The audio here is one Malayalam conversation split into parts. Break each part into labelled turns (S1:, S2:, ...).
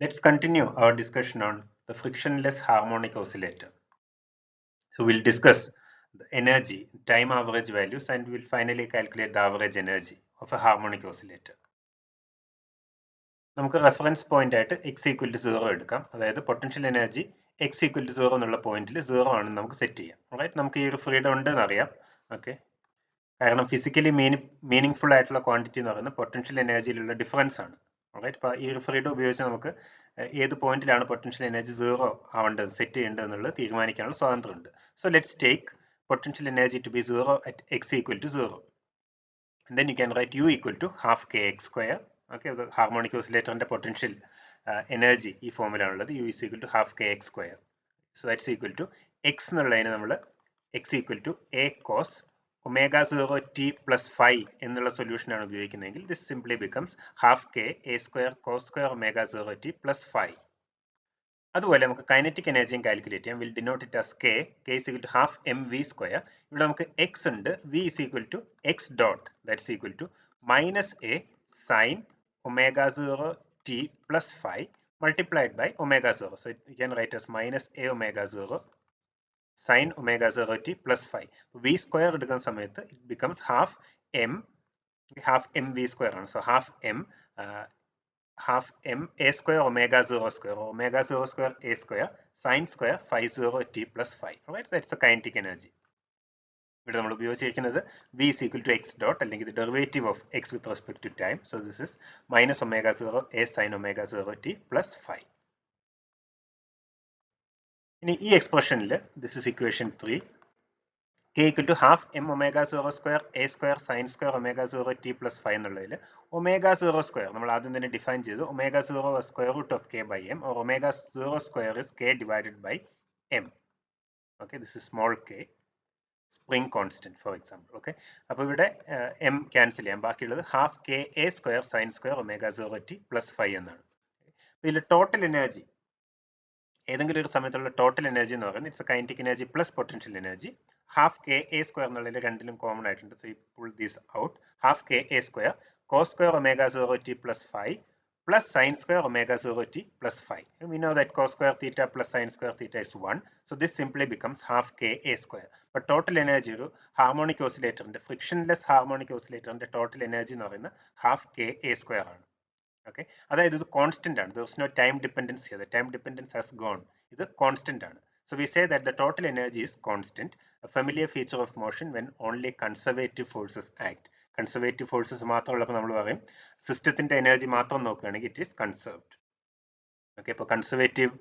S1: Let's continue our discussion on the frictionless harmonic oscillator. So we'll discuss the energy, time average values, and we'll finally calculate the average energy of a harmonic oscillator. നമുക്ക് റെഫറൻസ് പോയിന്റ് ആയിട്ട് എക്സ് ഈക്വൽ ടു 0 എടുക്കാം. അതായത് potential energy X equal to 0 എന്നുള്ള പോയിന്റിൽ 0 ആണെന്ന് നമുക്ക് സെറ്റ് ചെയ്യാം. റൈറ്റ്, നമുക്ക് ഈ ഒരു ഫ്രീഡം ഉണ്ടെന്ന് അറിയാം. ഓക്കെ, കാരണം ഫിസിക്കലി മീനിങ് ഫുൾ ആയിട്ടുള്ള ക്വാണ്ടിറ്റി എന്ന് പറയുന്നത് പൊട്ടൻഷ്യൽ എനർജിയിലുള്ള ഡിഫറൻസ് ആണ്. റൈറ്റ്, അപ്പോൾ ഈ ഒരു ഫ്രീഡം ഉപയോഗിച്ച് നമുക്ക് ഏത് പോയിന്റിലാണ് പൊട്ടൻഷ്യൽ എനർജി 0 ആവേണ്ടത്, സെറ്റ് ചെയ്യേണ്ടത് എന്നുള്ളത് തീരുമാനിക്കാനുള്ള സ്വാതന്ത്ര്യമുണ്ട്. So let's take potential energy to be 0 at x equal to 0. And then you can write u equal to half kx square. Okay, the harmonic oscillator and the potential energy ഈ ഫോമിലാണുള്ളത്. u is equal to half kx square. So that's equal to x എന്നുള്ളതിന് നമ്മൾ x equal to a cos omega 0 t plus phi എന്നുള്ള സൊല്യൂഷൻ ആണ് ഉപയോഗിക്കുന്നതെങ്കിൽ this simply becomes half k a square cos square omega 0 t plus phi. അതുപോലെ നമുക്ക് കൈനറ്റിക് എനർജിയും കാൽക്കുലേറ്റ് ചെയ്യാം. We'll denote it as K is equal to half M V square. ഇവിടെ നമുക്ക് എക്സ് ഉണ്ട്, V is equal to X dot that's equal to minus A sine omega 0 T plus 5 multiplied by omega 0. So you can write as minus a omega 0 sin omega 0 t plus 5. v square എടുക്കുന്ന സമയത്ത് it becomes half m v square ആണ്. So half m a square omega 0 square a square sin square phi 0 t plus 5. Right, that's the kinetic energy. ഇവിടെ നമ്മൾ ഉപയോഗിച്ചിരിക്കുന്നത് v is equal to x dot അല്ലെങ്കിൽ the derivative of x with respect to time. So this is minus omega 0 a sin omega 0 t plus 5. ഇനി ഈ എക്സ്പ്രഷനിൽ this is equation 3, k equal to half m omega 0 square a square sin square omega 0 t plus 5 എന്നുള്ളതിൽ omega 0 square നമ്മൾ ആദ്യം തന്നെ ഡിഫൈൻ ചെയ്തു. omega 0 was square root of k by m, or omega 0 square is k divided by m. Okay, this is small k, spring constant for example. Okay, അപ്പോൾ ഇവിടെ m ക്യാൻസൽ ചെയ്യാം, ബാക്കിയുള്ളത് half k a square sin square omega 0 t plus 5 എന്നാണ്. ഇതിൽ ടോട്ടൽ എനർജി, ഏതെങ്കിലും ഒരു സമയത്തുള്ള ടോട്ടൽ എനർജി എന്ന് പറയുന്നത് it's kinetic energy plus potential energy. Half K A square എന്നുള്ളതിൽ രണ്ടിലും കോമൺ ആയിട്ടുണ്ട്. So you pull this out. Half K A square cos square omega 0 T plus 5 plus sine square omega 0 T plus 5. We know that cos square theta plus sin square theta is 1. So this simply becomes half k a square. But total energy ഒരു ഹാർമോണിക് ഓസിലേറ്ററിന്റെ, ഫ്രിക്ഷൻലെസ് ഹാർമോണിക് ഓസിലേറ്ററിന്റെ ടോട്ടൽ എനർജി എന്ന് പറയുന്നത് ഹാഫ് കെ എ സ്ക്വയർ ആണ്. ഓക്കെ, അതായത് ഇത് കോൺസ്റ്റന്റ് ആണ്. There is no time dependence here. The time dependence has gone. ഇത് കോൺസ്റ്റന്റ് ആണ്. So we say that the total energy is constant, a familiar feature of motion when only conservative forces act. Conservative forces മാത്രമുള്ളപ്പോൾ നമ്മൾ പറയും സിസ്റ്റത്തിന്റെ എനർജി മാത്രം നോക്കുകയാണെങ്കിൽ ഇറ്റ് ഈസ് കൺസേർവ്ഡ്. ഓക്കെ, ഇപ്പോൾ കൺസർവേറ്റീവ്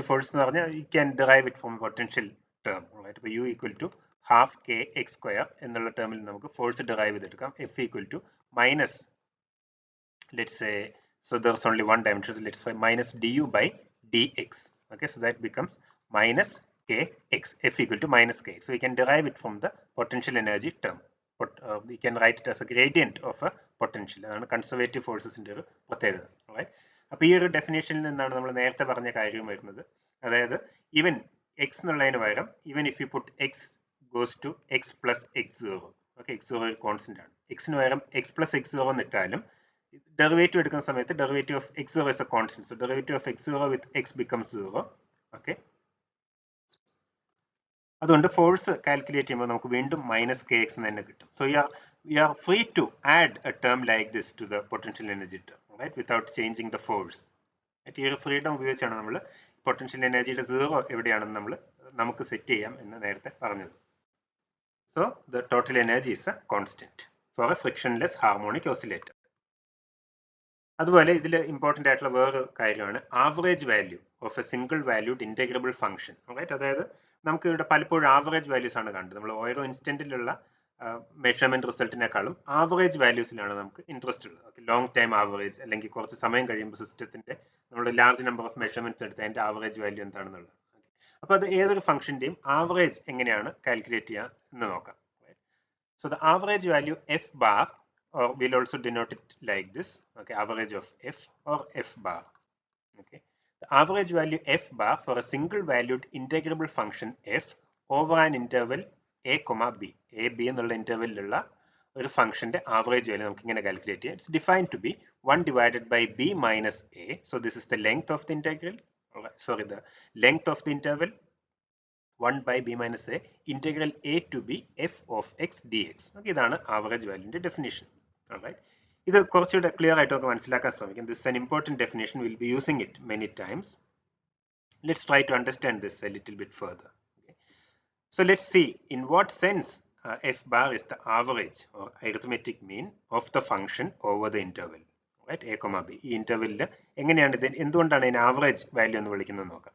S1: ഫോഴ്സ് എന്ന് പറഞ്ഞാൽ U can derive it from potential term. ഇപ്പോൾ U equal to half K X square എന്നുള്ള ടേമിൽ നമുക്ക് ഫോഴ്സ് ഡിറൈവ് ചെയ്തെടുക്കാം. F equal to minus, let's say, so there's only one dimension, so let's say minus du by dx. Okay, so that becomes minus kx, f equal to minus kx. So we can derive it from the potential energy term. But we can write it as a gradient of a potential. അതാണ് കൺസർവേറ്റീവ് ഫോഴ്സസിന്റെ ഒരു പ്രത്യേകത. അപ്പോൾ ഈ ഒരു ഡെഫിനേഷനിൽ നിന്നാണ് നമ്മൾ നേരത്തെ പറഞ്ഞ കാര്യം വരുന്നത്. അതായത് ഈവൻ എക്സ് എന്നുള്ളതിന് പകരം even if you put X goes to X plus X zero. Okay, X zero ഒരു കോൺസ്റ്റന്റ് ആണ്. എക്സിന് പകരം എക്സ് പ്ലസ് എക്സ് സീറോ എന്നിട്ടാലും ഡെറിവേറ്റീവ് എടുക്കുന്ന സമയത്ത് derivative of X zero is a constant. So derivative of X zero with X becomes zero. Okay, അതുകൊണ്ട് ഫോഴ്സ് കാൽക്കുലേറ്റ് ചെയ്യുമ്പോൾ നമുക്ക് വീണ്ടും മൈനസ് കെ എക്സ് തന്നെ കിട്ടും. So you are free to add a term like this to the potential energy term, right, without changing the force. ഈ ഒരു ഫ്രീഡം ഉപയോഗിച്ചാണ് നമ്മൾ പൊട്ടൻഷ്യൽ എനർജിയുടെ സീറോ എവിടെയാണെന്ന് നമുക്ക് സെറ്റ് ചെയ്യാം എന്ന് നേരത്തെ പറഞ്ഞത്. So the total energy is a constant for a frictionless harmonic oscillator. അതുപോലെ ഇതിൽ ഇമ്പോർട്ടൻ്റ് ആയിട്ടുള്ള വേറൊരു കാര്യമാണ് average value of a single valued integrable function. Right, അതായത് നമുക്ക് ഇവിടെ പലപ്പോഴും ആവറേജ് വാല്യൂസ് ആണ് കണ്ടത്. നമ്മൾ ഓരോ ഇൻസ്റ്റന്റിലുള്ള മെഷർമെന്റ് റിസൾട്ടിനേക്കാളും ആവറേജ് വാല്യൂസിലാണ് നമുക്ക് ഇൻട്രസ്റ്റ് ഉള്ളത്. ഓക്കെ, ലോങ് ടൈം ആവറേജ് അല്ലെങ്കിൽ കുറച്ച് സമയം കഴിയുമ്പോൾ സിസ്റ്റത്തിന്റെ നമ്മൾ ലാർജ് നമ്പർ ഓഫ് മെഷർമെന്റ്സ് എടുത്ത് അതിന്റെ ആവറേജ് വാല്യൂ എന്താണെന്നുള്ളത്. അപ്പോൾ അത് ഏതൊരു ഫംഗ്ഷന്റെയും ആവറേജ് എങ്ങനെയാണ് കാൽക്കുലേറ്റ് ചെയ്യുക എന്ന് നോക്കാം. So the average value F bar, or we'll also denote it like this. Okay, average of f or f bar. Okay, the average value f bar for a single valued integrable function f over an interval a comma b. a b എന്നുള്ള ഇന്റർവെല്ലിലുള്ള ഒരു ഫംഗ്ഷന്റെ ആവറേജ് വാല്യൂ നമുക്ക് ഇങ്ങനെ കാൽക്കുലേറ്റ് ചെയ്യാം. It's defined to be 1 divided by b minus a. So this is the length of the integral. Sorry, the length of the interval 1 by b minus a integral a to b f of x dx. Okay, ഇതാണ് ആവറേജ് വാല്യൂന്റെ ഡെഫിനിഷൻ. Alright. ഇത് കുറച്ചുകൂടെ ക്ലിയർ ആയിട്ട് നമുക്ക് മനസ്സിലാക്കാൻ ശ്രമിക്കാം. This is an important definition. We'll be using it many times. Let's try to understand this a little bit further. Okay. So let's see in what sense f bar is the average or arithmetic mean of the function over the interval. Right, a comma b. ഈ ഇന്റർവെല്ലിൽ എങ്ങനെയാണ് ഇത് എന്തുകൊണ്ടാണ് ഇതിനെ ആവറേജ് വാല്യൂ എന്ന് വിളിക്കുന്നത് നോക്കാം.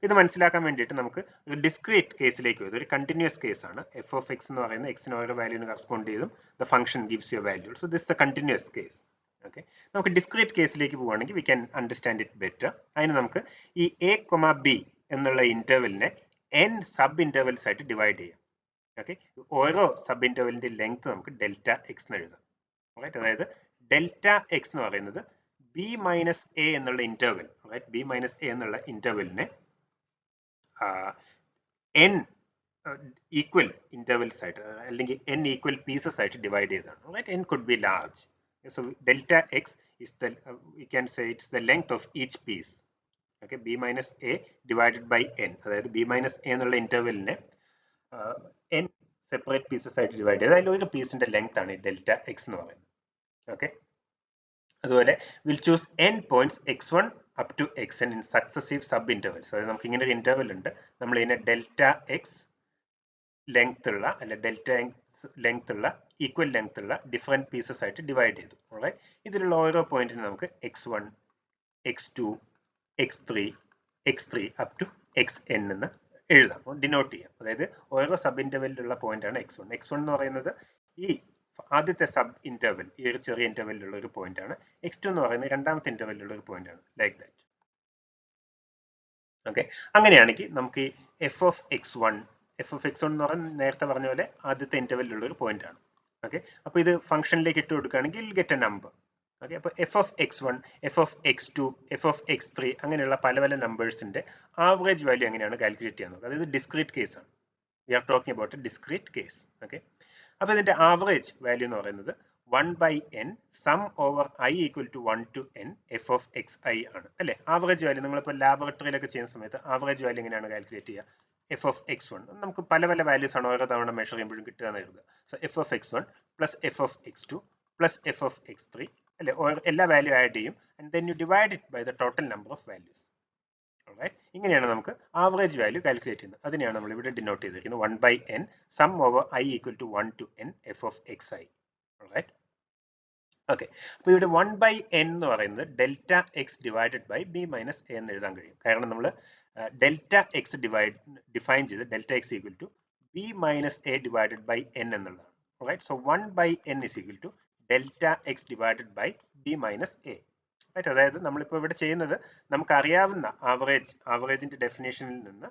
S1: ഇത് മനസ്സിലാക്കാൻ വേണ്ടിയിട്ട് നമുക്ക് ഒരു ഡിസ്ക്രീറ്റ് കേസിലേക്ക് വരും. ഒരു കണ്ടിന്യൂസ് കേസ് ആണ്. എഫ് ഓഫ് എക്സ് എന്ന് പറയുന്നത് എക്സിന് ഓരോ വാല്യൂവിന് കറസ്പോണ്ട് ചെയ്തും the function gives you value. So this the continuous case. Okay, നമുക്ക് ഡിസ്ക്രീറ്റ് കേസിലേക്ക് പോവുകയാണെങ്കിൽ we can understand it better. അതിന് നമുക്ക് ഈ എ കൊമ ബി എന്നുള്ള ഇന്റർവെല്ലിനെ n സബ് ഇന്റർവെൽസ് ആയിട്ട് ഡിവൈഡ് ചെയ്യാം. ഓക്കെ, ഓരോ സബ് ഇന്റർവെല്ലിന്റെ ലെങ്ത് നമുക്ക് ഡെൽറ്റ എക്സ് എന്ന് എഴുതാം. അതായത് ഡെൽറ്റ എക്സ് എന്ന് പറയുന്നത് ബി മൈനസ് എ എന്നുള്ള ഇന്റർവെൽ, ബി മൈനസ് എ എന്നുള്ള ഇന്റർവെല്ലിനെ n ഈക്വൽ ഇന്റർവെൽസ് ആയിട്ട് അല്ലെങ്കിൽ n ഈക്വൽ പീസസ് ആയിട്ട് ഡിവൈഡ് ചെയ്തതാണ്. n could be large. So delta x is the we can say it's the length of each piece. Okay, b minus a divided by n. അതായത് b minus a എന്നുള്ള ഇന്റർവെല്ലിനെ n സെപ്പറേറ്റ് പീസസ് ആയിട്ട് ഡിവൈഡ് ചെയ്ത് അതിൽ ഒരു പീസിന്റെ ലെങ്ത് ആണ് ഡെൽറ്റ എക്സ് എന്ന് പറയുന്നത്. ഓക്കെ, അതുപോലെ we'll choose n points x1 up to xn in successive sub intervals. അതായത് നമുക്ക് ഇങ്ങനെ ഒരു ഇന്റർവെൽ ഉണ്ട്, നമ്മൾ ഇതിനെ ഡെൽറ്റ എക്സ് ലെങ്ത് ഉള്ള അല്ലെ ഡെൽറ്റ എക്സ് ലെങ്ത് ഉള്ള ഈക്വൽ ലെങ്ത് ഉള്ള ഡിഫറെന്റ് പീസസ് ആയിട്ട് ഡിവൈഡ് ചെയ്തു. ഇതിലുള്ള ഓരോ പോയിന്റിനും നമുക്ക് x1 x2 x3 x3 up to xn എന്ന് എഴുതാം, ഡിനോട്ട് ചെയ്യാം. അതായത് ഓരോ സബ് ഇന്റർവെല്ലിലുള്ള പോയിന്റ് ആണ് x1. x1 എന്ന് പറയുന്നത് ഈ ആദ്യത്തെ സബ് ഇന്റർവെൽ, ഈ ഒരു ചെറിയ ഇന്റർവെല്ലിലുള്ള ഒരു പോയിന്റ് ആണ്. x2 എന്ന് പറയുന്നത് രണ്ടാമത്തെ ഇന്റർവെല്ലിലുള്ള ഒരു പോയിന്റ് ആണ്. Like that. ഓക്കെ, അങ്ങനെയാണെങ്കിൽ നമുക്ക് ഈ എഫ് ഓഫ് എക്സ് വൺ എന്ന് പറഞ്ഞാൽ നേരത്തെ പറഞ്ഞ പോലെ ആദ്യത്തെ ഇന്റർവെല്ലിലുള്ള ഒരു പോയിന്റ് ആണ്. ഓക്കെ, അപ്പൊ ഇത് ഫംഗ്ഷനിലേക്ക് ഇട്ട് കൊടുക്കുകയാണെങ്കിൽ ഗെറ്റ് എ നമ്പർ. ഓക്കെ, അപ്പൊ F of X one, F of X two, F of X three അങ്ങനെയുള്ള പല പല നമ്പേഴ്സിന്റെ ആവറേജ് വാല്യൂ എങ്ങനെയാണ് കാൽക്കുലേറ്റ് ചെയ്യുന്നത്? അതായത് ഡിസ്ക്രീറ്റ് കേസ് ആണ്. We are talking about a discrete case. Okay, അപ്പൊ ഇതിന്റെ ആവറേജ് വാല്യൂ എന്ന് പറയുന്നത് 1 by n sum over i equal to 1 to n F of X I ആണ്. അല്ലെ, ആവറേജ് വാല്യൂ നമ്മളിപ്പോൾ ലാബോറട്ടറിയിലൊക്കെ ചെയ്യുന്ന സമയത്ത് ആവറേജ് വാല്യൂ എങ്ങനെയാണ് കാൽക്കുലേറ്റ് ചെയ്യുക? എഫ് ഓഫ് എക്സ് വൺ നമുക്ക് പല പല വാല്യൂസ് ആണ് ഓരോ തവണ മെഷർ ചെയ്യുമ്പോഴും കിട്ടുക എന്ന് കരുതുക. So F of X one plus F of X two plus F of X three, അല്ലെ, എല്ലാ വാല്യൂ ആഡ് ചെയ്യും and then you divide it by the total number of values. ഇങ്ങനെയാണ് നമുക്ക് ആവറേജ് വാല്യൂ കാൽക്കുലേറ്റ് ചെയ്യുന്നത്. അതിനെയാണ് നമ്മൾ ഇവിടെ ഡിനോട്ട് ചെയ്തിരിക്കുന്നത് 1 by n sum over i equal to 1 to n F of X I. Okay, അപ്പൊ ഇവിടെ 1 by n എന്ന് പറയുന്നത് delta X divided by B minus A എന്ന് എഴുതാൻ കഴിയും. കാരണം നമ്മൾ ഡെൽറ്റ എക്സ് ഡിഫൈൻ ചെയ്ത് delta X equal to B minus A divided by N എന്നുള്ളതാണ്. So 1 by n is equal to delta X divided by B minus A. അതായത് നമ്മളിപ്പോൾ ഇവിടെ ചെയ്യുന്നത് നമുക്ക് അറിയാവുന്ന ആവറേജിന്റെ ഡെഫിനേഷനിൽ നിന്ന്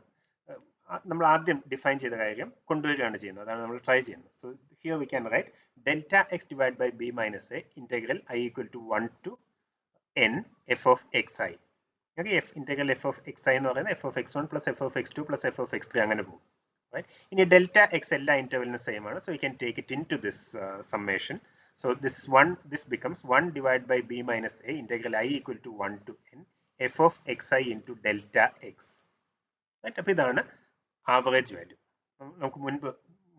S1: നമ്മൾ ആദ്യം ഡിഫൈൻ ചെയ്ത കാര്യം കൊണ്ടുവരികയാണ് ചെയ്യുന്നത്. അതാണ് നമ്മൾ ട്രൈ ചെയ്യുന്നത്. So here we can write delta X divide by B minus A integral I equal to 1 to n F of X I. Okay, integral F of X I എന്ന് പറയുന്നത് F of X one plus F of X two plus F of X three അങ്ങനെ പോകും. ഇനി ഡെൽറ്റ എക്സ് എല്ലാ ഇന്റർവെലിനും സെയിം ആണ്. So you can take it into this summation. So this becomes 1 divided by b minus a integral i equal to 1 to n f of xi into delta x. അപ്പോൾ ഇതാണ് ആവറേജ് വാല്യൂ. നമുക്ക് മുൻപ്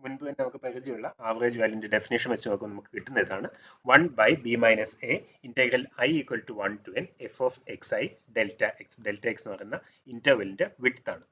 S1: തന്നെ നമുക്ക് പരിചയമുള്ള ആവറേജ് വാല്യൂന്റെ ഡെഫിനേഷൻ വെച്ച് നോക്കുമ്പോൾ നമുക്ക് കിട്ടുന്ന ഇതാണ് 1 by b minus a integral i equal to 1 to n f of xi delta x. Delta X എന്ന് പറയുന്ന ഇന്റർവെല്ലിന്റെ വിഡ്ത്ത് ആണ്.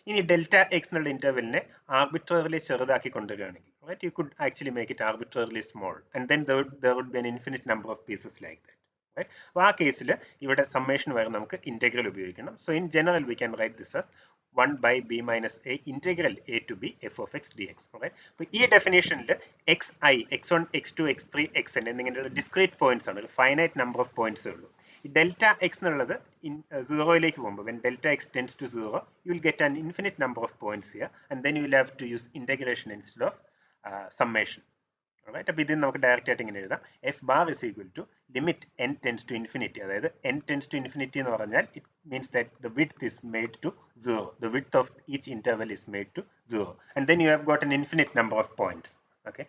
S1: ഇനി ഡെൽറ്റ എക്സ് എന്നുള്ള ഇന്റർവെല്ലിനെ ആർബിട്രറിലി ചെറുതാക്കി കൊണ്ടുവരികയാണെങ്കിൽ you could actually make it arbitrarily small and then there would be an infinite number of pieces like that. അപ്പോൾ ആ കേസിൽ ഇവിടെ സമ്മേഷൻ വരെ നമുക്ക് ഇന്റഗ്രൽ ഉപയോഗിക്കണം. So in general V can right this as 1 by b minus a integral a to b f of x dx. അപ്പോൾ ഈ ഡെഫിനേഷനിൽ X I, X one, X two, X three, X N എന്നിങ്ങനെയുള്ള ഡിസ്ക്രീറ്റ് പോയിന്റ്സ് ആണ്. ഒരു ഫൈനൈറ്റ് നമ്പർ ഓഫ് പോയിന്റ്സേ ഉള്ളൂ. ഈ ഡെൽറ്റ എക്സ് എന്നുള്ളത് സീറോയിലേക്ക് പോകുമ്പോൾ when delta x tends to 0 you will get an infinite number of points here and then you will have to use integration instead of summation. അപ്പോൾ ഇതിന് നമുക്ക് ഡയറക്റ്റ് ആയിട്ട് ഇങ്ങനെ എഴുതാം F bar is equal to limit n tends to infinity. അതായത് n ടെൻസ് ടു ഇൻഫിനിറ്റി എന്ന് പറഞ്ഞാൽ it means that the width is made to 0. The width of each interval is made to 0 and then you have got an infinite number of points. Okay,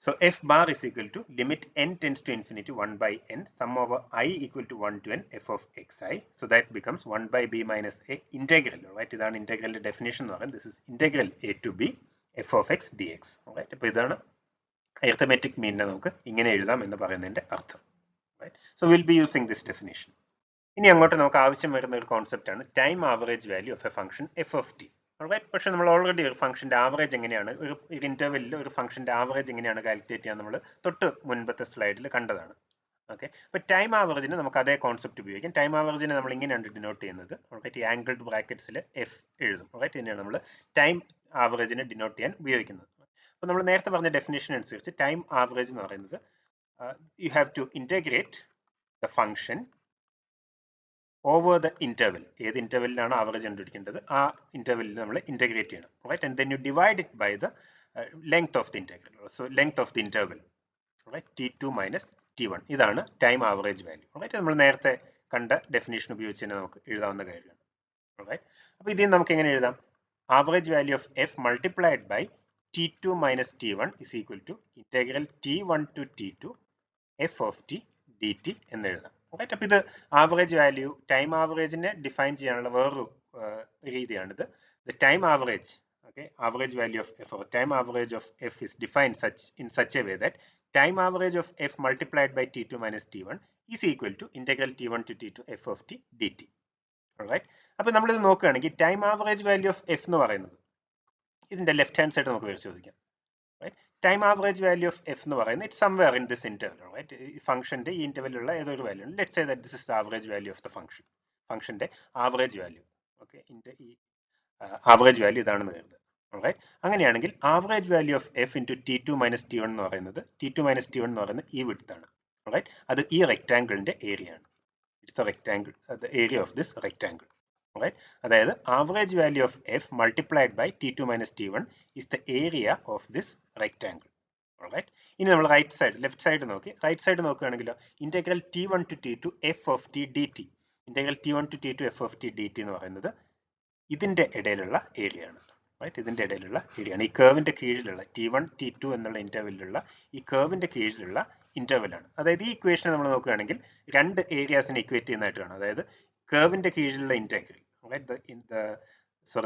S1: so f bar is equal to limit n tends to infinity 1 by n sum over I equal to 1 to n f of xi. So that becomes 1 by b minus a integral. Right? ഇതാണ് ഇന്റഗ്രലിന്റെ ഡെഫിനിഷൻ എന്ന് പറയുന്നത്. This is integral a to b f of x dx. Right? അപ്പോൾ ഇതാണ് അരിത്തമെറ്റിക് മീനിനെ നമുക്ക് ഇങ്ങനെ എഴുതാം എന്ന് പറയുന്നതിന്റെ അർത്ഥം. Right? So we'll be using this definition. ഇനി അങ്ങോട്ട് നമുക്ക് ആവശ്യം വരുന്ന ഒരു കോൺസെപ്റ്റ് ആണ് time average value of A function F of T. പക്ഷെ നമ്മൾ ഓൾറെഡി ഒരു ഫംഗ്ഷന്റെ ആവറേജ് എങ്ങനെയാണ് ഒരു ഇന്റർവെല്ലിൽ ഒരു ഫംഗ്ഷന്റെ ആവറേജ് എങ്ങനെയാണ് കാൽക്കുലേറ്റ് ചെയ്യാൻ നമ്മൾ തൊട്ട് മുൻപത്തെ സ്ലൈഡിൽ കണ്ടതാണ്. ഓക്കെ, അപ്പൊ ടൈം ആവറേജിന് നമുക്ക് അതേ കോൺസെപ്റ്റ് ഉപയോഗിക്കാം. ടൈം ആവറേജിനെ നമ്മൾ ഇങ്ങനെയാണ് ഡിനോട്ട് ചെയ്യുന്നത്. ഈ ആംഗിൾഡ് ബ്രാക്കറ്റ്സിൽ എഫ് എഴുതും. ഇതിനെയാണ് നമ്മൾ ടൈം ആവറേജിനെ ഡിനോട്ട് ചെയ്യാൻ ഉപയോഗിക്കുന്നത്. അപ്പൊ നമ്മൾ നേരത്തെ പറഞ്ഞ ഡെഫിനേഷൻ അനുസരിച്ച് ടൈം ആവറേജ് എന്ന് പറയുന്നത് you have to integrate the function over the interval. ഏത് ഇന്റർവെല്ലിലാണ് ആവറേജ് കണ്ടുപിടിക്കേണ്ടത് ആ ഇന്റർവെല്ലിൽ നമ്മൾ ഇന്റഗ്രേറ്റ് ചെയ്യണം. Right, and then you divide it by the length of the interval. So length of the interval t2 minus t1. ഇതാണ് ടൈം ആവറേജ് വാല്യൂ. റൈറ്റ്, നമ്മൾ നേരത്തെ കണ്ട ഡെഫിനേഷൻ ഉപയോഗിച്ച് തന്നെ നമുക്ക് എഴുതാവുന്ന കാര്യമാണ്. റൈറ്റ്, അപ്പോൾ ഇതിൽ നമുക്ക് എങ്ങനെ എഴുതാം? Average value of f multiplied by t2 minus t1 is equal to integral t1 to t2 f of t dt എന്ന് എഴുതാം. റൈറ്റ്, അപ്പൊ ഇത് ആവറേജ് വാല്യൂ ടൈം ആവറേജിനെ ഡിഫൈൻ ചെയ്യാനുള്ള വേറൊരു രീതിയാണിത്. The time average, okay, average value of f or time average of f is defined in such a way that time average of f multiplied by t2 minus t1 is equal to integral t1 to t2 f of t dt. Alright, അപ്പോൾ നമ്മൾ ഇത് നോക്കുകയാണെങ്കിൽ time average value of F എന്ന് പറയുന്നത് ഇതിന്റെ ലെഫ്റ്റ് ഹാൻഡ് സൈഡ് നമുക്ക് പരിശോധിക്കാം. Time average value of F എന്ന് പറയുന്നത് it somewhere in this interval. Right, ഈ ഫംഗ്ഷന്റെ ഈ ഇന്റർവെല്ലുള്ള ഏതൊരു വാല്യൂ ഉണ്ട്. Let's say that this is the average value of the function. ഫംഗ്ഷന്റെ ആവറേജ് വാല്യൂ, ഓക്കെ, ഈ ആവറേജ് വാല്യൂ ഇതാണെന്ന് കരുതുക. റൈറ്റ്, അങ്ങനെയാണെങ്കിൽ average value of F into t2 minus t1 എന്ന് പറയുന്നത് t2 മൈനസ് t1 എന്ന് പറയുന്നത് ഈ വിഡ്ത്ത് ആണ്. റൈറ്റ്, അത് ഈ റെക്ടാംഗിളിന്റെ ഏരിയ ആണ്. It's a rectangle, the area of this rectangle. Right, അതായത് average value of F multiplied by t2 minus t1 is the area of this rectangle. Right, ഇനി നമ്മൾ റൈറ്റ് സൈഡ് ലെഫ്റ്റ് സൈഡ് നോക്കി റൈറ്റ് സൈഡ് നോക്കുകയാണെങ്കിലോ integral t1 to t2 f of t dt. Integral t1 to t2 f of t dt എന്ന് പറയുന്നത് ഇതിന്റെ ഇടയിലുള്ള ഏരിയ ആണ്. റൈറ്റ്, ഇതിന്റെ ഇടയിലുള്ള ഏരിയ ആണ്. ഈ കർവിന്റെ കീഴിലുള്ള t1 t2 എന്നുള്ള ഇന്റർവെല്ലിലുള്ള ഈ കർവിന്റെ കീഴിലുള്ള ഇന്റർവെൽ ആണ്. അതായത് ഈ ഇക്വേഷൻ നമ്മൾ നോക്കുകയാണെങ്കിൽ രണ്ട് ഏരിയാസിനെ ഇക്വേറ്റ് ചെയ്യുന്നതായിട്ട് കാണാം. അതായത് കർവിന്റെ കീഴിലുള്ള integral,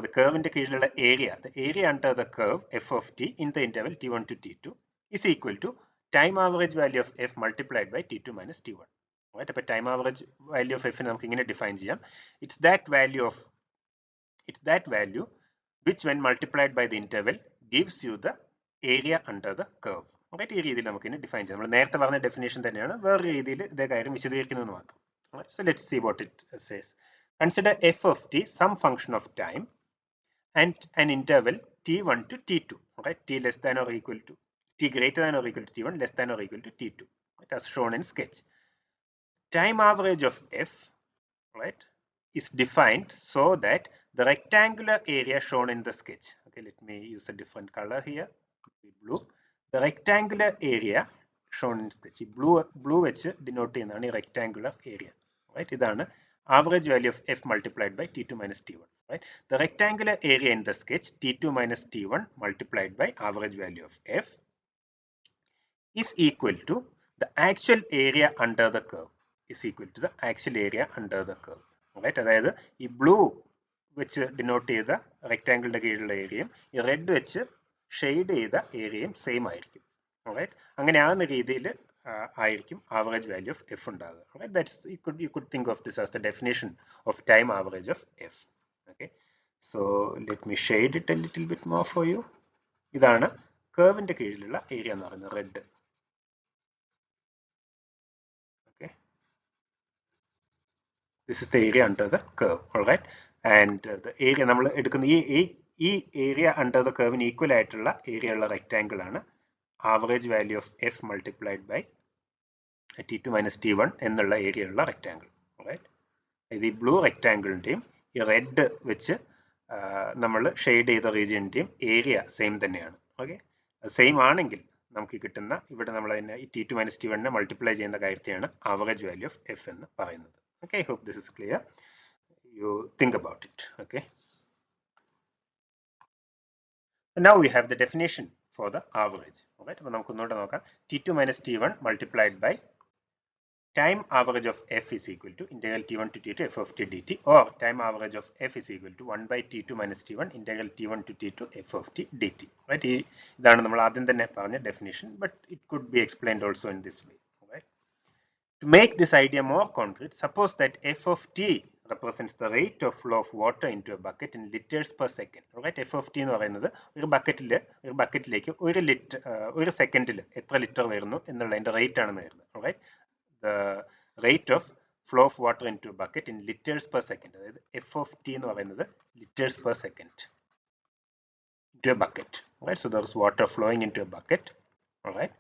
S1: the curve in the area, the area under the curve f of t in the interval t1 to t2 is equal to time average value of f multiplied by t2 minus t1. Right, അപ്പോൾ time average value of f നമുക്ക് ഇങ്ങനെ ഡിഫൈൻ ചെയ്യാം. It's that value which when multiplied by the interval gives you the area under the curve. Right, ഈ രീതിയിൽ നമുക്ക് ഇങ്ങനെ ഡിഫൈൻ ചെയ്യാം. നമ്മൾ നേരത്തെ പറഞ്ഞ ഡെഫിനേഷൻ തന്നെയാണ്, വേറെ രീതിയിൽ ഇതേ കാര്യം വിശദീകരിക്കുന്നത് മാത്രം. So let's see what it says. Consider f of t some function of time and an interval t1 to t2, right? T less than or equal to t greater than or equal to t1, less than or equal to t2, right, as shown in sketch. Time average of f, right, is defined so that the rectangular area shown in the sketch, okay, let me use a different color here, blue. The rectangular area shown in sketch, blue വെച്ച് denote ചെയ്യുന്നതാണ് ഈ rectangular area. Right, ഇതാണ് average value of f multiplied by t2 minus t1. Right, the rectangular area in the sketch t2 minus t1 multiplied by average value of f is equal to the actual area under the curve, is equal to the actual area under the curve. Right, അതായത് ഈ ബ്ലൂ വെച്ച് ഡിനോട്ട് ചെയ്ത റെക്ടാംഗിളിന്റെ കീഴിലുള്ള ഏരിയയും ഈ റെഡ് വെച്ച് ഷെയ്ഡ് ചെയ്ത ഏരിയയും സെയിം ആയിരിക്കും. റൈറ്റ്, അങ്ങനെ ആകുന്ന രീതിയിൽ ആയിരിക്കും average value of f ഉണ്ടാകുക. Right, that's you could think of this as the definition of time average of f. Okay, so let me shade it a little bit more for you. ഇതാണ് കർവിന്റെ കീഴിലുള്ള ഏരിയ എന്ന് പറയുന്നത് red. Okay, this is the area under the curve. All right, and the area നമ്മൾ എടുക്കുന്ന ഈ ഏരിയ അണ്ടർ ദ കർവിന് ഈക്വൽ ആയിട്ടുള്ള ഏരിയ ഉള്ള റെക്ടാംഗിൾ ആണ് average value of f multiplied by t2 minus t1 എന്നുള്ള ഏരിയ ഉള്ള റെക്ടാംഗിൾ. റൈറ്റ്, ഇത് ഈ ബ്ലൂ റെക്ടാംഗിളിന്റെയും ഈ റെഡ് വെച്ച് നമ്മൾ ഷെയ്ഡ് ചെയ്ത റീജിയന്റെയും ഏരിയ സെയിം തന്നെയാണ്. ഓക്കെ, സെയിം ആണെങ്കിൽ നമുക്ക് കിട്ടുന്ന ഇവിടെ നമ്മൾ അതിനെ ഈ t2 minus t1 മൾട്ടിപ്ലൈ ചെയ്യുന്ന കാര്യത്തെയാണ് average value of f എന്ന് പറയുന്നത്. Okay, I hope this is clear. You think about it. Okay, now we have the definition for the average. Alright, അപ്പോൾ നമുക്ക് ഒന്നുകൂടെ നോക്കാം. T2 minus T1 multiplied by time average of f is equal to integral T1 to T2 f of t dt, or time average of f is equal to 1 by T2 minus T1 integral T1 to T2 f of t dt. Right? ഇതാണ് നമ്മൾ ആദ്യം തന്നെ പറഞ്ഞ definition, but it could be explained also in this way. Right? To make this idea more concrete, suppose that f of t represents the rate of flow of water into a bucket in liters per second. Right? f of t എന്ന് പറയുന്നത് ഒരു ബക്കറ്റിലേക്ക് ഒരു സെക്കൻഡിൽ എത്ര ലിറ്റർ വരുന്നു എന്നുള്ളതിന്റെ റേറ്റ് ആണെന്ന് വരുന്നത്. Right? The rate of flow of water into a bucket in liters per second. അതായത് f of t എന്ന് പറയുന്നത് liters per second into a bucket. Right? So there is water flowing into a bucket. Alright.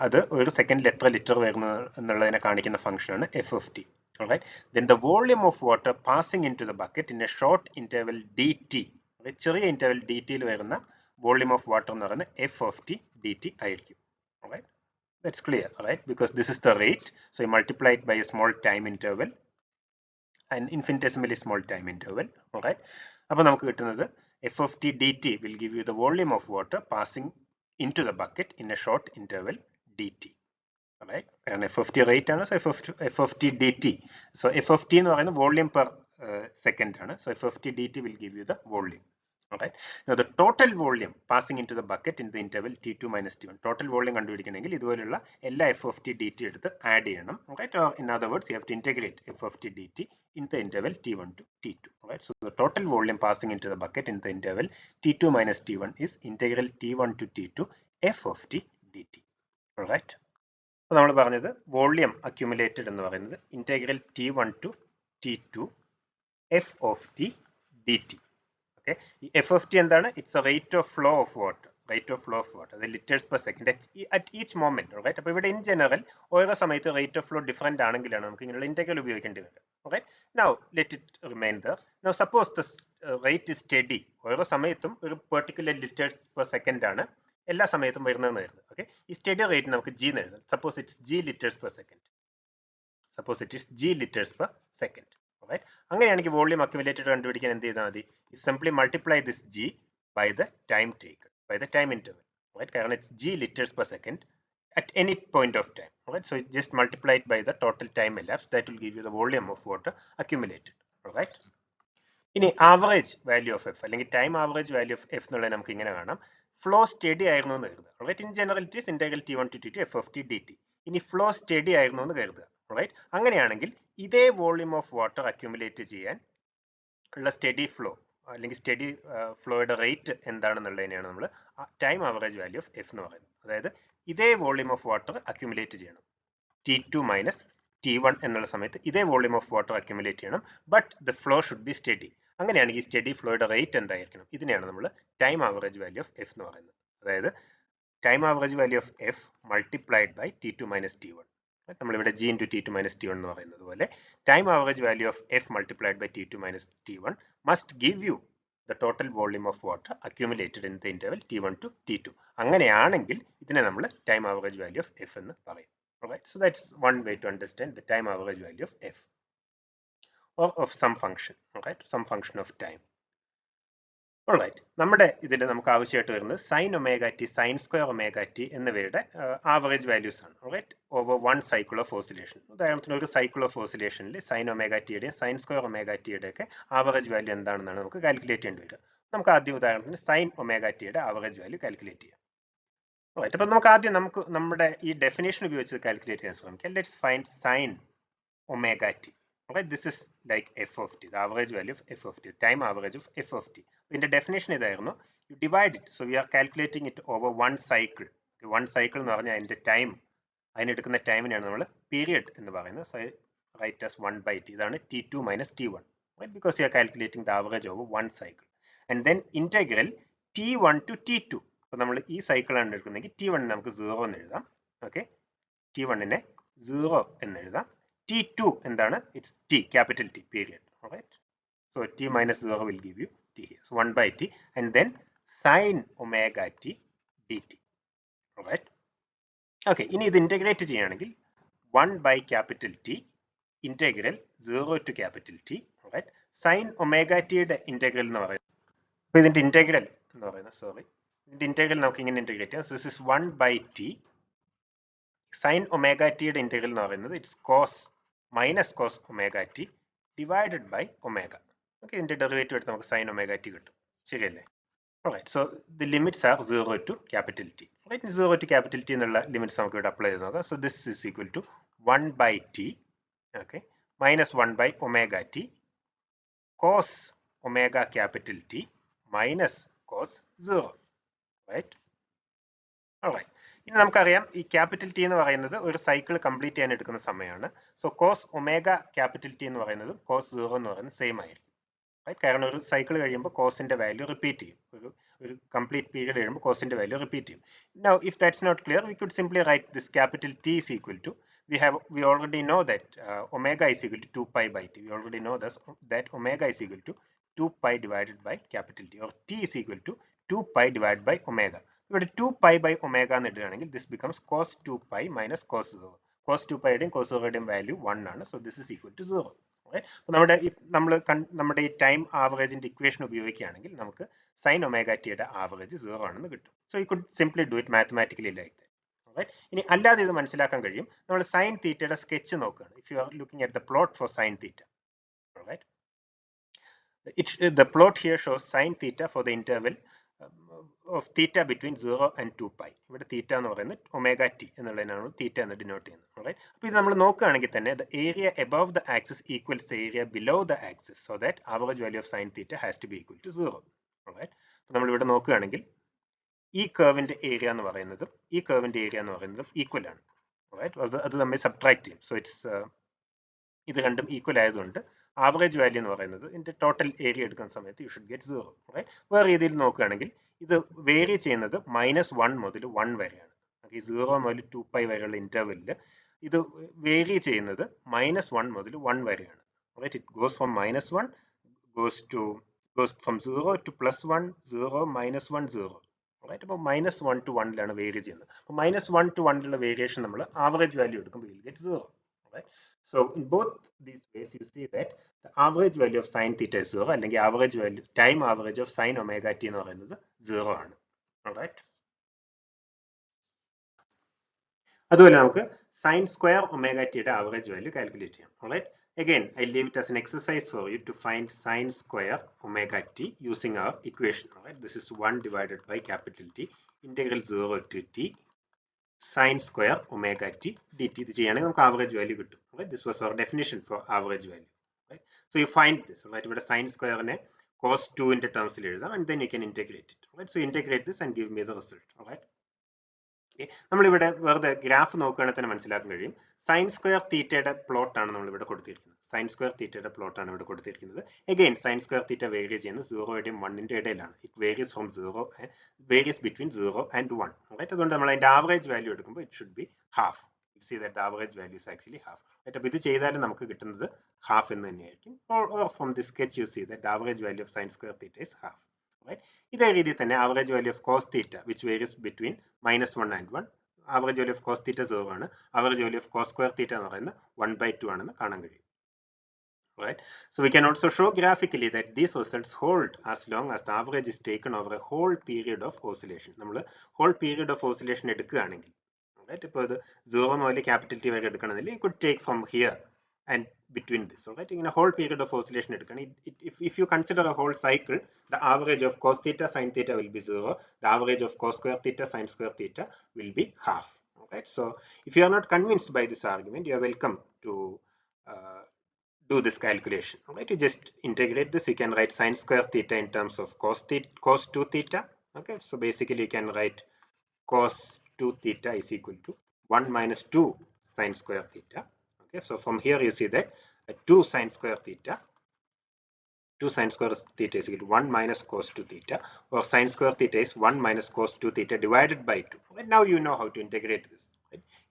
S1: അത് ഒരു സെക്കൻഡിൽ എത്ര ലിറ്റർ വരുന്നു എന്നുള്ളതിനെ കാണിക്കുന്ന ഫംഗ്ഷൻ ആണ് f of t. Alright. Then the volume of water passing into the bucket in a short interval dt. ചെറിയ ഇന്റർവൽ dt യിൽ വരുന്ന വോളിയം ഓഫ് വാട്ടർ എന്ന് പറയുന്നത് f of t dt ആയിരിക്കും. Alright. That's clear, right? Because this is the rate, so you multiply it by a small time interval, an infinitesimally small time interval. Alright. അപ്പോൾ നമുക്ക് കിട്ടുന്നത് f of t dt will give you the volume of water passing into the bucket in a short interval dt. Alright. കാരണം f of t rate ആണ്, so f of t dt. So f of t എന്ന് പറയുന്നത് volume per second ആണ്, so f of t dt will give you the volume. Alright. Now the total volume passing into the bucket in the interval T2 minus T1. Total volume കണ്ടുപിടിക്കണമെങ്കിൽ ഇതുപോലുള്ള എല്ലാ f of t dt എടുത്ത് ആഡ് ചെയ്യണം. Alright. Or in other words, you have to integrate f of t dt in the interval T1 to T2. Alright. So the total volume passing into the bucket in the interval T2 minus T1 is integral T1 to T2 f of t dt. Alright. അപ്പോൾ നമ്മൾ പറഞ്ഞത് വോളിയം അക്യുമുലേറ്റഡ് എന്ന് പറയുന്നത് integral T1 to T2 f of t dt. f of t എന്താണ്? It's a rate of flow of water. The liters per second at each moment. Right? അപ്പോൾ ഇവിടെ in general ഓരോ സമയത്ത് rate of flow different ആണെങ്കിലാണ് നമുക്ക് ഇങ്ങനെയുള്ള ഇന്റഗ്രൽ ഉപയോഗിക്കേണ്ടി വരിക. Alright? Now let it remain there. Now suppose the rate is steady. ഓരോ സമയത്തും ഒരു particular liters per second ആണ് എല്ലാ സമയത്തും വരുന്നതെന്ന് കരുതുക. Okay? ഈ steady rate നമുക്ക് g എന്ന് എഴുതാം. Suppose it's g liters per second. Suppose it is g liters per second. Right? അങ്ങനെയാണെങ്കിൽ വോളിയം അക്യുമുലേറ്റഡ് കണ്ടുപിടിക്കാൻ എന്ത് ചെയ്താൽ മതി? Simply multiply this g by the time taken, by the time interval. Right? കാരണം it's g liters per second at any point of time. Right? So just multiply it by the total time elapsed. That will give you the volume of water accumulated. Right? ഇനി ആവറേജ് വാല്യൂ ഓഫ് എഫ് അല്ലെങ്കിൽ time average value of F എന്നുള്ളത് നമുക്ക് ഇങ്ങനെ കാണാം. ഫ്ലോ സ്റ്റഡി ആയിരുന്നു എന്ന് കരുതുക. Right? In general it is integral T1 to T2 f of t dt. ഇനി ഫ്ലോ സ്റ്റഡി ആയിരുന്നു എന്ന് കരുതുക. Right? അങ്ങനെയാണെങ്കിൽ ഇതേ വോളിയം ഓഫ് വാട്ടർ അക്യുമുലേറ്റ് ചെയ്യാൻ ഉള്ള സ്റ്റഡി ഫ്ലോ അല്ലെങ്കിൽ സ്റ്റഡി ഫ്ലോയുടെ റേറ്റ് എന്താണെന്നുള്ളതിനെയാണ് നമ്മൾ time average value of F എന്ന് പറയുന്നത്. അതായത് ഇതേ വോളിയം ഓഫ് വാട്ടർ അക്യുമുലേറ്റ് ചെയ്യണം T2 മൈനസ് T1 എന്നുള്ള സമയത്ത് ഇതേ വോളിയം ഓഫ് വാട്ടർ അക്യുമുലേറ്റ് ചെയ്യണം, but the flow should be steady. അങ്ങനെയാണെങ്കിൽ സ്റ്റഡി ഫ്ലോയുടെ റേറ്റ് എന്തായിരിക്കണം? ഇതിനെയാണ് നമ്മൾ time average value of F എന്ന് പറയുന്നത്. അതായത് time average value of F multiplied by T2 minus T1. നമ്മളിവിടെ g into T2 minus T1 എന്ന് പറയുന്നത് പോലെ time average value of F multiplied by T2 minus T1 must give you the total volume of water accumulated in the interval T1 to T2. അങ്ങനെയാണെങ്കിൽ ഇതിനെ നമ്മൾ time average value of F എന്ന് പറയും. Alright? So that's one way to understand the time average value of f or of some function. Alright? Some function of time. Alright. നമ്മുടെ ഇതിൽ നമുക്ക് ആവശ്യമായിട്ട് വരുന്നത് sine omega T, sine square omega T എന്നിവയുടെ ആവറേജ് വാല്യൂസ് ആണ്. Right? Over one cycle of oscillation. ഉദാഹരണത്തിന് ഒരു സൈക്കിൾ ഓഫ് ഓസിലേഷനിൽ സൈൻ ഒമേഗ ടിയുടെയും സൈൻ സ്ക്വയർ ഒമേഗ ടിയുടെ ഒക്കെ ആവറേജ് വാല്യൂ എന്താണെന്നാണ് നമുക്ക് കാൽക്കുലേറ്റ് ചെയ്യേണ്ടി വരിക. നമുക്ക് ആദ്യം ഉദാഹരണത്തിന് സൈൻ ഒമേഗ ടിയുടെ ആവറേജ് വാല്യൂ കാൽക്കുലേറ്റ് ചെയ്യാം. റൈറ്റ്? അപ്പം നമുക്ക് ആദ്യം നമ്മുടെ ഈ ഡെഫിനേഷൻ ഉപയോഗിച്ച് കാൽക്കുലേറ്റ് ചെയ്യാൻ ശ്രമിക്കാം. Let's find sign omega T. Okay, this is like f of t, the average value of f of t, time average of f of t. In the definition ഇതായിരുന്നു, you divide it, so we are calculating it over one cycle. Okay, one cycle എന്ന് പറഞ്ഞാൽ അതിന്റെ ടൈം, അതിനെടുക്കുന്ന ടൈമിനാണ് നമ്മൾ പീരിയഡ് എന്ന് പറയുന്നത്. So write as 1 by t. ഇതാണ് t2 minus t1, right? Because you are calculating the average over one cycle. And then integral t1 to t2. അപ്പോൾ നമ്മൾ ഈ സൈക്കിൾ ആണ് എടുക്കുന്നതെങ്കിൽ t1 നമുക്ക് 0 എന്ന് എഴുതാം. ഓക്കെ, t1 നെ 0 എന്ന് എഴുതാം. T2 എന്താണ്? It's t, capital T, period. Alright? So t minus 0 will give you t here. So 1 by t, and then sin omega t dt. Alright? Okay, ഇനി ഇത് ഇന്റഗ്രേറ്റ് ചെയ്യുകയാണെങ്കിൽ 1 by capital T integral 0 to capital T. Alright? Sin omega t യുടെ ഇന്റഗ്രൽ എന്ന് പറയുന്നത്, അപ്പോൾ ഇതിന്റെ ഇന്റഗ്രൽ എന്ന് പറയുന്നത്, സോറി, ഇതിന്റെ ഇന്റഗ്രൽ നമുക്ക് ഇങ്ങനെ ഇന്റഗ്രേറ്റ് ചെയ്യാം. So this is 1 by t sin omega t യുടെ ഇന്റഗ്രൽ എന്ന് പറയുന്നത് it's cos minus cos omega t divided by omega. Okay, ഇതിന്റെ ഡെറിവേറ്റീവ് എടുത്ത് നമുക്ക് sin omega t കിട്ടും. ശരിയല്ലേ? Alright, so the limits are 0 to capital T. Right, 0 to capital T എന്നുള്ള ലിമിറ്റ്സ് നമുക്ക് ഇവിടെ അപ്ലൈ ചെയ്ത് നോക്കാം. So this is equal to 1 by t, okay, minus 1 by omega t cos omega capital T minus cos 0. Right? Alright. ഇനി നമുക്കറിയാം ഈ ക്യാപിറ്റൽ ടി എന്ന് പറയുന്നത് ഒരു സൈക്കിൾ കംപ്ലീറ്റ് ചെയ്യാൻ എടുക്കുന്ന സമയമാണ്. So cos omega capital T എന്ന് പറയുന്നത് കോസ് 0 എന്ന് പറയുന്നത് സെയിം ആയിരിക്കും. കാരണം ഒരു സൈക്കിൾ കഴിയുമ്പോൾ കോസിന്റെ വാല്യൂ റിപ്പീറ്റ് ചെയ്യും. ഒരു കംപ്ലീറ്റ് പീരീഡ് കഴിയുമ്പോൾ കോസിന്റെ വാല്യൂ റിപ്പീറ്റ് ചെയ്യും. Now if that's not clear, we could simply write this capital T is equal to, we already know that omega is equal to 2 pi by t. We already know that omega is equal to 2 pi divided by capital T, or T is equal to 2 pi divided by omega. ഇവിടെ 2 pi by omega എന്ന് ഇടുകയാണെങ്കിൽ this becomes cos 2 pi minus cos 0. cos 2 pi യുടെയും cos 0 യുടെയും വാല്യൂ 1 ആണ്. So this is equal to 0. നമ്മുടെ ഈ ടൈം ആവറേജിന്റെ ഇക്വേഷൻ ഉപയോഗിക്കുകയാണെങ്കിൽ നമുക്ക് സൈൻ ഒമേഗ ടിയുടെ ആവറേജ് 0 ആണെന്ന് കിട്ടും. So you could simply do it mathematically like that. ഇനി അല്ലാതെ ഇത് മനസ്സിലാക്കാൻ കഴിയും. നമ്മൾ സൈൻ തീറ്റയുടെ സ്കെച്ച് നോക്കുകയാണ്. If you are looking at the plot for sine theta, the plot here shows sin theta for the interval of theta between 0 and 2 pi. ഇവിടെ തീറ്റ എന്ന് പറയുന്നത് ഒമേഗ ടി എന്നുള്ളതിനാണ് തീറ്റ എന്ന് ഡിനോട്ട് ചെയ്യുന്നത്. അപ്പോൾ ഇത് നമ്മൾ നോക്കുകയാണെങ്കിൽ തന്നെ the area above the axis equals the area below the axis, so that average value of sin theta has to be equal to 0. അപ്പോൾ നമ്മൾ ഇവിടെ നോക്കുകയാണെങ്കിൽ ഈ കർവിന്റെ ഏരിയ എന്ന് പറയുന്നതും ഈ കർവിന്റെ ഏരിയ എന്ന് പറയുന്നതും ഈക്വൽ ആണ്. അത് നമ്മൾ സബ്ട്രാക്ട് ചെയ്യും. സോ ഇത് രണ്ടും ഈക്വൽ ആയതുകൊണ്ട് ആവറേജ് വാല്യൂ എന്ന് പറയുന്നത് ഇതിന്റെ ടോട്ടൽ ഏരിയ എടുക്കുന്ന സമയത്ത് യു ഷുഡ് ഗെറ്റ് 0. വേറെ രീതിയിൽ നോക്കുകയാണെങ്കിൽ ഇത് വേരി ചെയ്യുന്നത് -1 മുതൽ 1 വരെയാണ്. ഈ 0 മുതൽ 2 പൈ വരെയുള്ള ഇന്റർവെല്ലിൽ ഇത് വേരി ചെയ്യുന്നത് -1 മുതൽ 1 വരെയാണ്. It goes from -1 goes from 0 to +1, 0, -1, 0. അപ്പോൾ -1 to 1 വേരി ചെയ്യുന്നത്. അപ്പോൾ -1 to 1 വേരിയേഷൻ നമ്മൾ ആവറേജ് വാല്യൂ എടുക്കുമ്പോൾ will get 0. So in both these ways you see that the average value of sin theta is 0, അല്ലെങ്കിൽ average value, time average of sin omega t എന്ന് പറയുന്നത് 0 ആണ്. Alright. അതുപോലെ നമുക്ക് sin square omega t യുടെ average value calculate ചെയ്യാം. Alright. Again, I leave it as an exercise for you to find sin square omega t using our equation. Alright. This is 1 divided by capital T integral 0 to t sin square omega t dt. ഇത് ചെയ്യുകയാണെങ്കിൽ നമുക്ക് ആവറേജ് വാല്യൂ കിട്ടും. This was our definition for average value. So you find this. ഇവിടെ sin square നെ cos 2 ന്റെ ടേംസിൽ എഴുതാം, and then you can integrate it. So integrate this and give me the result. നമ്മളിവിടെ വെറുതെ ഗ്രാഫ് നോക്കുകയാണെങ്കിൽ തന്നെ മനസ്സിലാക്കാൻ കഴിയും. സൈൻ സ്ക്വയർ തീറ്റയുടെ പ്ലോട്ട് ആണ് നമ്മൾ ഇവിടെ കൊടുത്തിരിക്കുന്നത്. സൈൻ സ്ക്വയർ തീറ്റയുടെ പ്ലോട്ട് ആണ് ഇവിടെ കൊടുത്തിരിക്കുന്നത്. Again sine square theta vary ചെയ്യുന്നത് 0യുടെയും 1ന്റെ ഇടയിലാണ്. It varies from 0, varies between 0 and 1. അതുകൊണ്ട് നമ്മൾ അതിന്റെ ആവറേജ് വാല്യൂ എടുക്കുമ്പോൾ it should be half. See that the average value is actually half. അപ്പോൾ ഇത് ചെയ്താലും നമുക്ക് കിട്ടുന്നത് ഹാഫ് എന്ന് തന്നെയായിരിക്കും. Or from this sketch you see that the average value of sin square theta is half. ഇതേ രീതിയിൽ തന്നെ average value of cos theta, which varies between -1 and 1. Average value of cos theta 0 ആണ്. Average value of cos square theta എന്ന് പറയുന്നത് 1/2 ആണെന്ന് കാണാൻ കഴിയും. So we can also show graphically that these results hold as long as the average is taken over a whole period of oscillation. നമ്മൾ whole period of oscillation എടുക്കുകയാണെങ്കിൽ, ഇപ്പോൾ ഇത് 0 മുതൽ ക്യാപിറ്റൽ ടി വരെ എടുക്കണമെന്നില്ല, you could take from here and between this. ഇങ്ങനെ whole period of oscillation എടുക്കണം. If you consider a whole cycle, the average of cos theta sin theta will be 0. The average of cos square theta sin square theta will be half. So if you are not convinced by this argument, you are welcome to do this calculation. You just integrate this. You can write sin square theta in terms of cos 2 theta. So basically you can write cos 2 theta is equal to 1 minus 2 sin square theta. So from here you see that 2 sin square theta is equal to 1 minus cos 2 theta, or sin square theta is 1 minus cos 2 theta divided by 2. Now you know how to integrate this.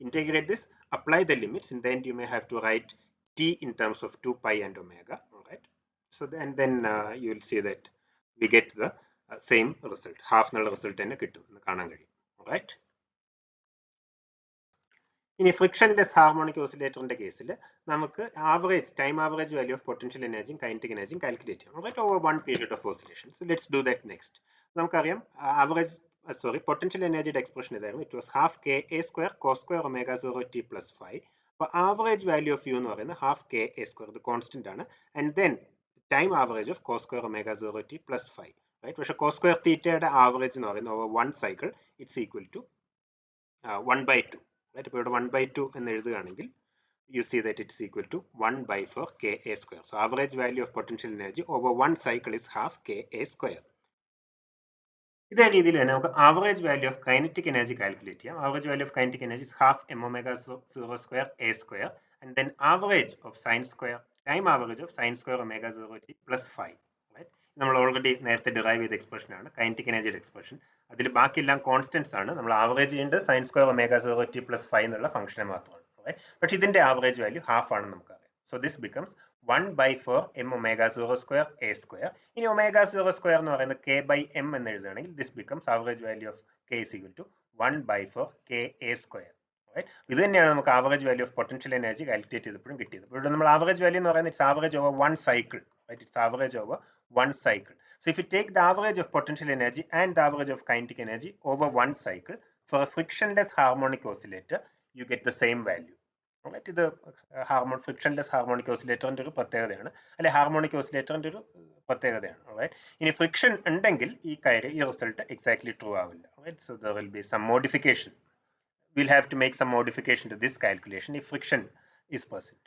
S1: Integrate this, apply the limits. In the end you may have to write t in terms of 2 pi and omega. So then you will see that we get the same result. Half null result തന്നെ കിട്ടും എന്ന് കാണാൻ കഴിയും. Alright. ഇനി ഫ്രിക്ഷൻലെസ് ഹാർമോണിക് ഓസിലേറ്ററിന്റെ കേസിൽ നമുക്ക് time average value of potential എനർജിയും കൈനറ്റിക് എനർജിയും കാൽക്കുലേറ്റ് ചെയ്യാം. Over 1 period of oscillation. So let's do that next. നമുക്കറിയാം ആവറേജ് potential energy expression ഇതായിരുന്നു. It was half ka square cos square omega 0 t plus phi. അപ്പോൾ average value of u എന്ന് പറയുന്നത് half ka square, ഇത് കോൺസ്റ്റന്റ് ആണ്, and then time average of cos square omega 0 t plus phi, right? പക്ഷെ cos square theta average എന്ന് പറയുന്നത് over one cycle it's equal to 1 by 2, right? അപ്പോൾ ഇവിടെ 1 by 2 എന്ന് എഴുതുകയാണെങ്കിൽ you see that it's equal to 1 by 4 ka square. So average value of potential energy over one cycle is half ka square. ഇതേ രീതിയിൽ തന്നെ നമുക്ക് average value of kinetic energy calculate ചെയ്യാം. Average value of kinetic energy is half M omega 0 square A square and then average of sine square time average of sine square omega 0 T plus 5. നമ്മൾ ഓൾറെഡി നേരത്തെ ഡിറൈവ് ചെയ്ത എക്സ്പ്രഷൻ ആണ് കൈനറ്റിക് എനർജിയുടെ എക്സ്പ്രഷൻ. അതിൽ ബാക്കിയെല്ലാം കോൺസ്റ്റൻസ് ആണ്. നമ്മൾ ആവറേജ് ചെയ്യേണ്ടത് sign square omega 0 T plus 5 എന്നുള്ള ഫംഗ്ഷനെ മാത്രമാണ്. പക്ഷെ ഇതിന്റെ ആവറേജ് വാല്യൂ ഹാഫ് ആണെന്ന് നമുക്കറിയാം. So this becomes 1 by 4 m omega 0 square a square. ഇനി omega 0 square എന്ന് പറയുന്നത് k by m എന്ന് എഴുതുകയാണെങ്കിൽ this becomes average value of k is equal to 1 by 4 k a square. ഇത് തന്നെയാണ് നമുക്ക് average value of potential energy calculate ചെയ്തപ്പോഴും കിട്ടിയത്. ഇവിടെ നമ്മൾ ആവറേജ് വാല്യൂ എന്ന് പറയുന്നത് it's average over one cycle, right? It's average over one cycle. So if you take the average of potential energy and the average of kinetic energy over one cycle for a frictionless harmonic oscillator you get the same value. ഇത് ഫ്രിക്ഷൻലെസ് ഹാർമോണിക് ഓസിലേറ്ററിന്റെ ഒരു പ്രത്യേകതയാണ്, അല്ലെ ഹാർമോണിക് ഓസിലേറ്ററിന്റെ ഒരു പ്രത്യേകതയാണ്. ഇനി ഫ്രിക്ഷൻ ഉണ്ടെങ്കിൽ ഈ റിസൾട്ട് എക്സാക്ട്ലി ട്രൂ ആവില്ല. So there will be some modification. We'll have to make some modification to this calculation if friction is present.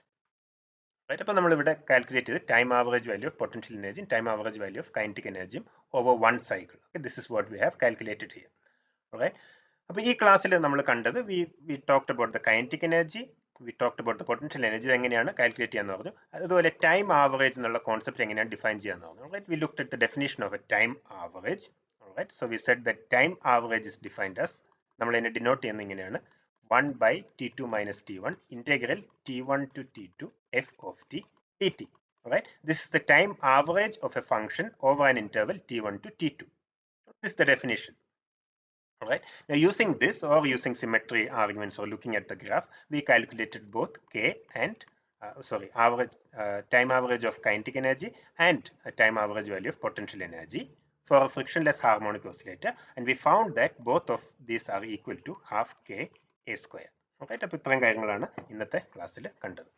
S1: Right? അപ്പോൾ നമ്മൾ ഇവിടെ കാൽക്കുലേറ്റ് ചെയ്ത് time average value of potential എനർജിയും time average value of kinetic എനർജിയും over one cycle. This is what we have calculated here. Right? അപ്പോൾ ഈ ക്ലാസ്സിൽ നമ്മൾ കണ്ടത് we talked about the kinetic energy, we talked about the potential energy എങ്ങനെയാണ് കാൽക്കുലേറ്റ് ചെയ്യാന്ന് പറഞ്ഞു. അതുപോലെ ടൈം ആവറേജ് എന്നുള്ള കോൺസെപ്റ്റ് എങ്ങനെയാണ് ഡിഫൈൻ ചെയ്യാന്ന് പറഞ്ഞു. Right? We looked at the definition of a time average. Right? So V said that time average is defined as, നമ്മൾ ഇതിനെ ഡിനോട്ട് ചെയ്യുന്നത് ഇങ്ങനെയാണ്, 1 by t2 minus t1 integral t1 to t2 f of t dt. Right? This is the time average of a function over an interval t1 to t2. This is the definition. Alright. Now using this or using symmetry arguments or looking at the graph, we calculated both k and average time average of kinetic energy and time average value of potential energy for a frictionless harmonic oscillator, and we found that both of these are equal to half k a square. Okay, അപ്പോൾ ഇത്രയും കാര്യങ്ങളാണ് ഇന്നത്തെ ക്ലാസ്സിൽ കണ്ടത്.